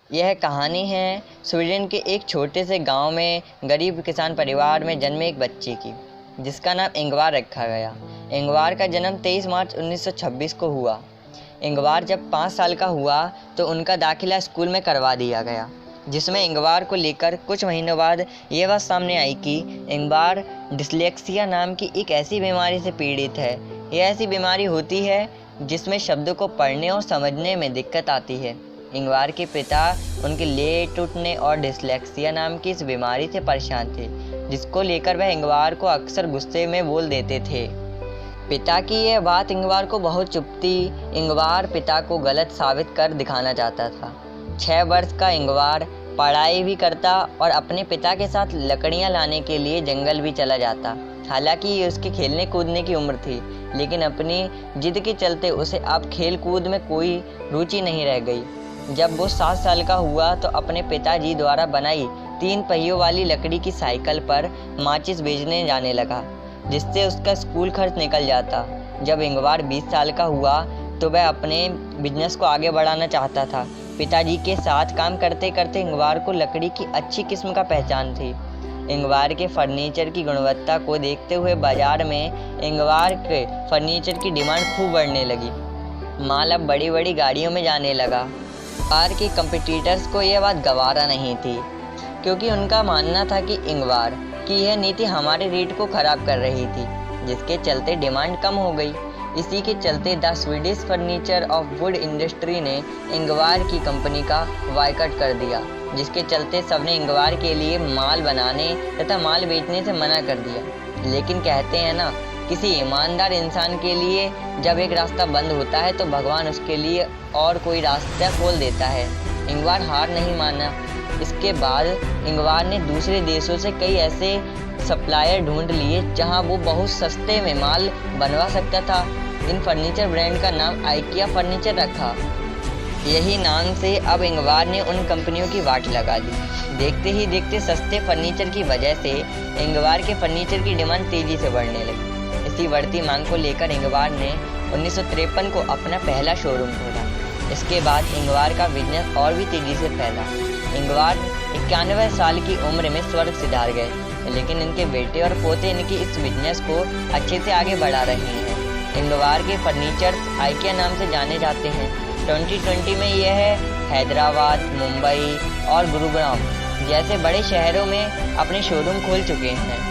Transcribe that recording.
यह कहानी है स्वीडन के एक छोटे से गांव में गरीब किसान परिवार में जन्मे एक बच्चे की, जिसका नाम इंगवार रखा गया। इंगवार का जन्म 23 मार्च 1926 को हुआ। इंगवार जब 5 साल का हुआ तो उनका दाखिला स्कूल में करवा दिया गया, जिसमें इंगवार को लेकर कुछ महीनों बाद ये बात सामने आई कि इंगवार डिस्लेक्सिया नाम की एक ऐसी बीमारी से पीड़ित है। यह ऐसी बीमारी होती है जिसमें शब्दों को पढ़ने और समझने में दिक्कत आती है। इंगवार के पिता उनके लेट उठने और डिस्लेक्सिया नाम की इस बीमारी से परेशान थे, जिसको लेकर वह इंगवार को अक्सर गुस्से में बोल देते थे। पिता की यह बात इंगवार को बहुत चुभती। इंगवार पिता को गलत साबित कर दिखाना चाहता था। 6 वर्ष का इंगवार पढ़ाई भी करता और अपने पिता के साथ लकड़ियां लाने के लिए जंगल भी चला जाता। हालांकि ये उसके खेलने कूदने की उम्र थी, लेकिन अपनी जिद के चलते उसे अब खेल कूद में कोई रुचि नहीं रह गई। जब वो 7 साल का हुआ तो अपने पिताजी द्वारा बनाई 3 पहियों वाली लकड़ी की साइकिल पर माचिस बेचने जाने लगा, जिससे उसका स्कूल खर्च निकल जाता। जब इंगवार 20 साल का हुआ तो वह अपने बिजनेस को आगे बढ़ाना चाहता था। पिताजी के साथ काम करते करते इंगवार को लकड़ी की अच्छी किस्म का पहचान थी। इंगवार के फर्नीचर की गुणवत्ता को देखते हुए बाजार में इंगवार के फर्नीचर की डिमांड खूब बढ़ने लगी। माल अब बड़ी बड़ी गाड़ियों में जाने लगा। इंगवार के कंपटीटर्स को यह बात गवारा नहीं थी, क्योंकि उनका मानना था कि इंगवार की यह नीति हमारे रेट को खराब कर रही थी, जिसके चलते डिमांड कम हो गई। इसी के चलते the Swedish furniture of would industry ने इंगवार की कंपनी का बायकॉट कर दिया, जिसके चलते सबने इंगवार के लिए माल बनाने तथा माल बेचने से मना कर दिया। लेकिन कहते हैं ना, किसी ईमानदार इंसान के लिए जब एक रास्ता बंद होता है तो भगवान उसके लिए और कोई रास्ता खोल देता है। इंगवार हार नहीं माना। इसके बाद इंगवार ने दूसरे देशों से कई ऐसे सप्लायर ढूंढ लिए जहां वो बहुत सस्ते में माल बनवा सकता था। इन फर्नीचर ब्रांड का नाम आइकिया फर्नीचर रखा। यही नाम से अब इंगवार ने उन कंपनियों की वाट लगा दी। देखते ही देखते सस्ते फर्नीचर की वजह से इंगवार के फर्नीचर की डिमांड तेजी से बढ़ने लगी। इसी बढ़ती मांग को लेकर इंगवार ने 1953 को अपना पहला शोरूम खोला। इसके बाद इंगवार का बिजनेस और भी तेजी से फैला। इंगवार 91 साल की उम्र में स्वर्ग सिधार गए, लेकिन इनके बेटे और पोते इनकी इस बिजनेस को अच्छे से आगे बढ़ा रहे हैं। इंगवार के फर्नीचर्स आइकिया नाम से जाने जाते हैं। 2020 में यह हैदराबाद, मुंबई और गुरुग्राम जैसे बड़े शहरों में अपने शोरूम खोल चुके हैं।